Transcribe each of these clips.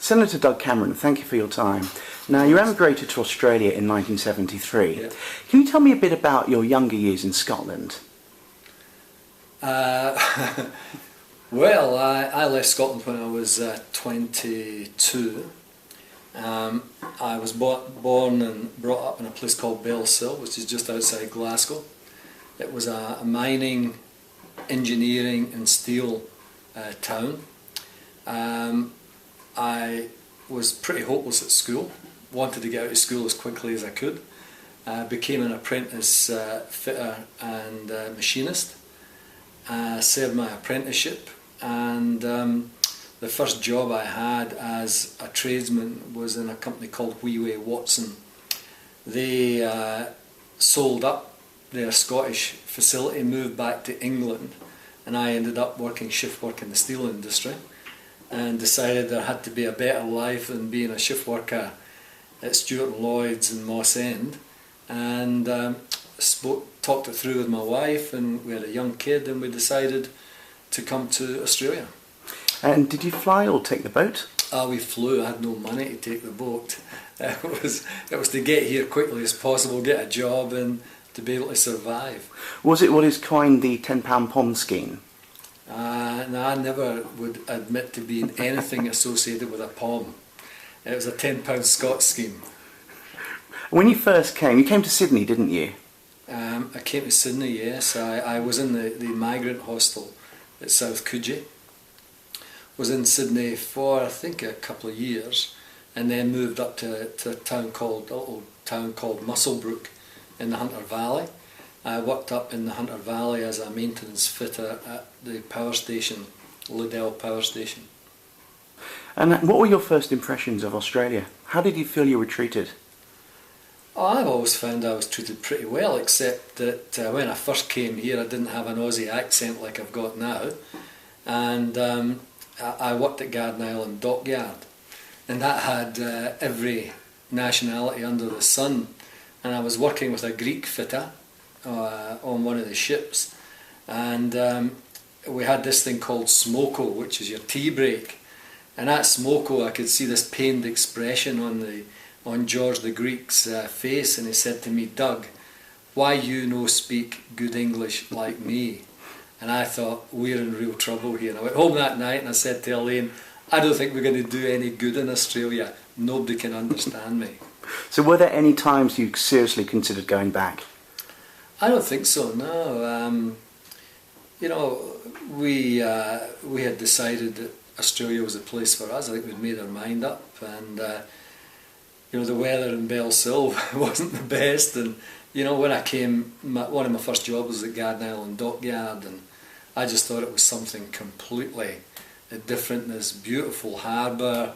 Senator Doug Cameron, thank you for your time. Now, you emigrated to Australia in 1973. Yeah. Can you tell me a bit about your younger years in Scotland? Well, I left Scotland when I was 22. I was born and brought up in a place called Bellsill, which is just outside Glasgow. It was a mining, engineering and steel town. I was pretty hopeless at school, wanted to get out of school as quickly as I could. Became an apprentice fitter and machinist. Served my apprenticeship, and the first job I had as a tradesman was in a company called Watson. They sold up their Scottish facility, moved back to England, and I ended up working shift work in the steel industry, and decided there had to be a better life than being a shift worker at Stewart and Lloyd's in Moss End, and talked it through with my wife, and we had a young kid, and we decided to come to Australia. And did you fly or take the boat? We flew. I had no money to take the boat. It was to get here quickly as possible, get a job, and to be able to survive. Was it what is coined the £10 pond scheme? No, I never would admit to being anything associated with a POM. It was a £10 Scots scheme. When you first came, you came to Sydney, didn't you? I came to Sydney, yes. I was in the migrant hostel at South Coogee. Was in Sydney for I think a couple of years, and then moved up to a little town called Musselbrook in the Hunter Valley. I worked up in the Hunter Valley as a maintenance fitter at the power station, Liddell Power Station. And what were your first impressions of Australia? How did you feel you were treated? Oh, I've always found I was treated pretty well, except that when I first came here I didn't have an Aussie accent like I've got now, and I worked at Garden Island Dockyard, and that had every nationality under the sun, and I was working with a Greek fitter on one of the ships, and we had this thing called smoko, which is your tea break, and at smoko I could see this pained expression on George the Greek's face, and he said to me, "Doug, why you no speak good English like me?" And I thought, we're in real trouble here. And I went home that night and I said to Elaine, I don't think we're going to do any good in Australia. Nobody can understand me. So were there any times you seriously considered going back? I don't think so, no. You know, we had decided that Australia was a place for us. I think we'd made our mind up, and you know, the weather in Bellsill wasn't the best, and you know, when I came, one of my first jobs was at Garden Island Dockyard, and I just thought it was something completely different, this beautiful harbour.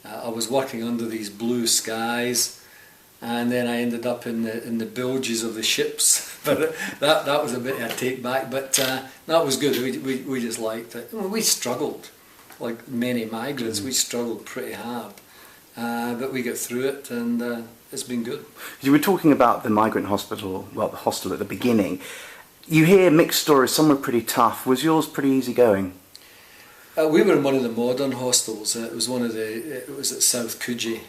I was working under these blue skies, and then I ended up in the bilges of the ships. But that was a bit of a take back, but that was good. We just liked it. We struggled, like many migrants, we struggled pretty hard. But we got through it, and it's been good. You were talking about the migrant hospital, well, the hostel at the beginning. You hear mixed stories, some were pretty tough. Was yours pretty easy going? We were in one of the modern hostels. It was at South Coogee,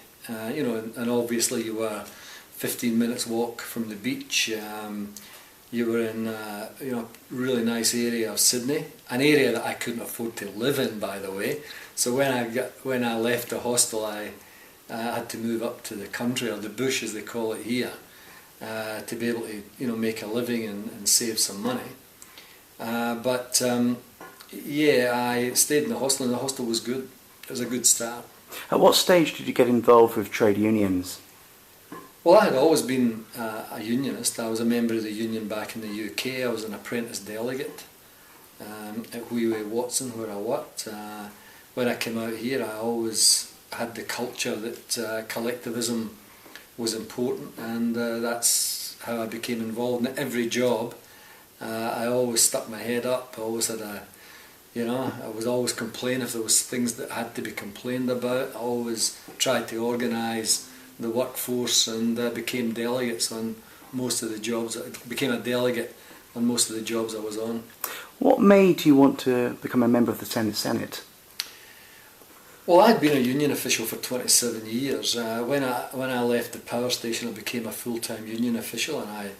you know, and obviously you were 15 minutes walk from the beach. You were in you know, really nice area of Sydney, an area that I couldn't afford to live in, by the way. So when I left the hostel, I had to move up to the country, or the bush as they call it here, to be able to, you know, make a living and save some money. But yeah, I stayed in the hostel, and the hostel was good. It was a good start. At what stage did you get involved with trade unions? Well, I had always been a unionist. I was a member of the union back in the UK. I was an apprentice delegate at Watson, where I worked. When I came out here, I always had the culture that collectivism was important, and that's how I became involved in every job. I always stuck my head up. I always had I was always complaining if there was things that had to be complained about. I always tried to organise the workforce, and became delegates on most of the jobs. I became a delegate on most of the jobs I was on. What made you want to become a member of the Senate? Well, I'd been a union official for 27 years. When I left the power station, I became a full-time union official, and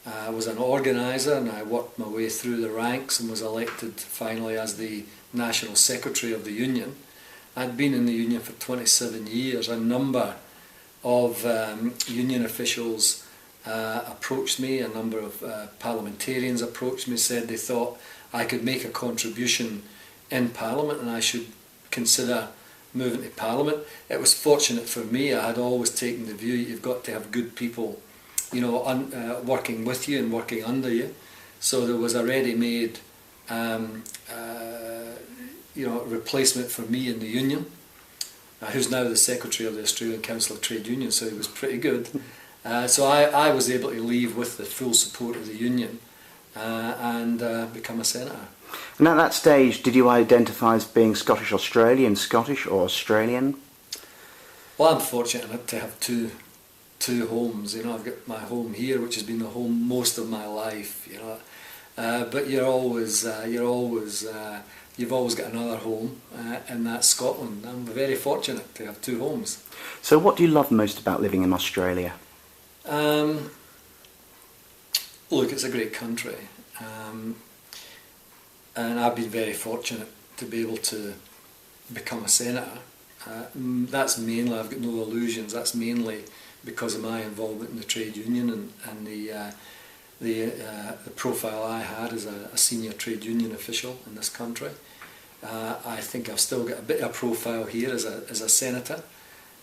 I was an organiser, and I worked my way through the ranks and was elected finally as the National Secretary of the union. I'd been in the union for 27 years. A number of union officials approached me, a number of parliamentarians approached me, said they thought I could make a contribution in Parliament and I should consider moving to Parliament. It was fortunate for me. I had always taken the view you've got to have good people, you know, working with you and working under you. So there was a ready-made, replacement for me in the union, who's now the Secretary of the Australian Council of Trade Unions, so he was pretty good. So I was able to leave with the full support of the union and become a senator. And at that stage, did you identify as being Scottish Australian, Scottish or Australian? Well, I'm fortunate enough to have two homes. You know, I've got my home here, which has been the home most of my life. You know, but you've always got another home, and that's Scotland. I'm very fortunate to have two homes. So, what do you love most about living in Australia? Look, it's a great country. And I've been very fortunate to be able to become a senator. That's mainly, I've got no illusions, that's mainly because of my involvement in the trade union and the profile I had as a senior trade union official in this country. I think I've still got a bit of a profile here as a senator.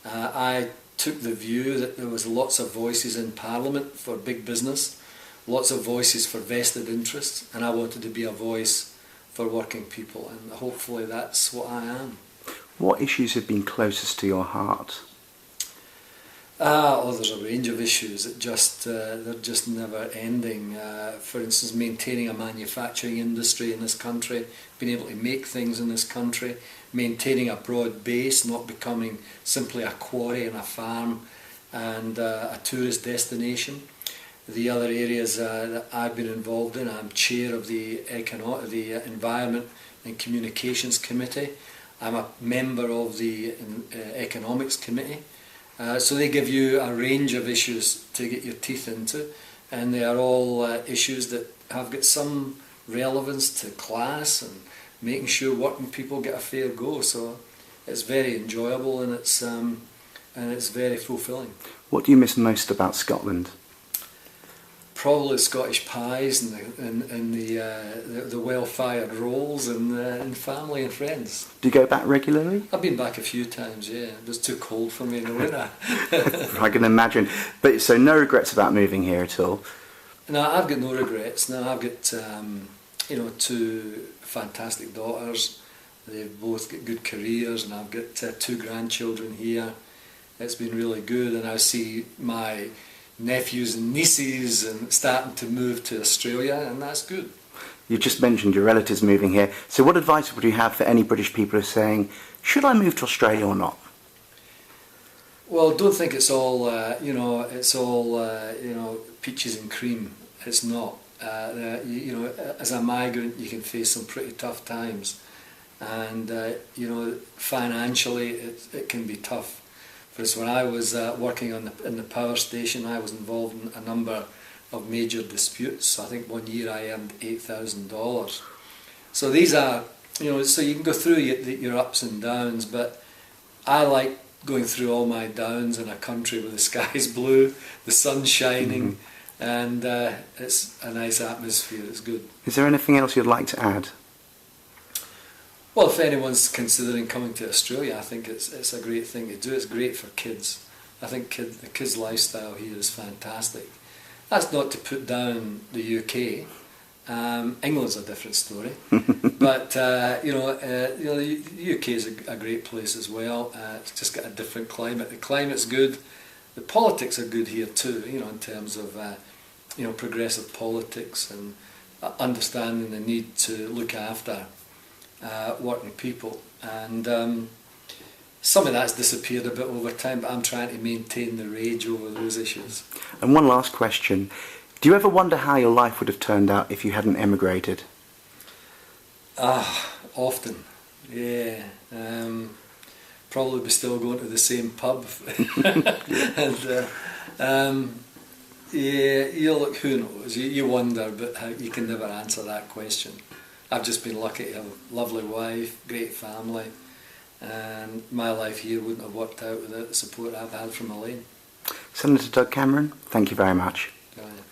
I took the view that there was lots of voices in Parliament for big business, lots of voices for vested interests, and I wanted to be a voice for working people, and hopefully that's what I am. What issues have been closest to your heart? There's a range of issues that they're just never ending. For instance, maintaining a manufacturing industry in this country, being able to make things in this country, maintaining a broad base, not becoming simply a quarry and a farm and a tourist destination. The other areas that I've been involved in, I'm chair of the Environment and Communications Committee. I'm a member of the Economics Committee. So they give you a range of issues to get your teeth into, and they are all issues that have got some relevance to class and making sure working people get a fair go. So it's very enjoyable and it's very fulfilling. What do you miss most about Scotland? Probably Scottish pies and the well-fired rolls and family and friends. Do you go back regularly? I've been back a few times, yeah. It was too cold for me in the winter. I can imagine. But so no regrets about moving here at all? No, I've got no regrets. No, I've got two fantastic daughters. They've both got good careers, and I've got two grandchildren here. It's been really good, and I see my nephews and nieces and starting to move to Australia, and that's good. You just mentioned your relatives moving here. So what advice would you have for any British people who are saying, should I move to Australia or not? Well, don't think it's all peaches and cream. It's not. As a migrant, you can face some pretty tough times, and financially, it can be tough. For instance, when I was working in the power station, I was involved in a number of major disputes. I think one year I earned $8,000. So these are, so you can go through your ups and downs, but I like going through all my downs in a country where the sky's blue, the sun's shining, and it's a nice atmosphere. It's good. Is there anything else you'd like to add? Well, if anyone's considering coming to Australia, I think it's a great thing to do. It's great for kids. I think the kids' lifestyle here is fantastic. That's not to put down the UK. England's a different story, but the UK is a great place as well. It's just got a different climate. The climate's good. The politics are good here too. In terms of progressive politics and understanding the need to look after working people, and some of that's disappeared a bit over time, but I'm trying to maintain the rage over those issues. And one last question. Do you ever wonder how your life would have turned out if you hadn't emigrated? Often, yeah. probably be still going to the same pub. And yeah, you look, who knows? You wonder, but you can never answer that question. I've just been lucky to have a lovely wife, great family, and my life here wouldn't have worked out without the support I've had from Elaine. Senator Doug Cameron, thank you very much. Right.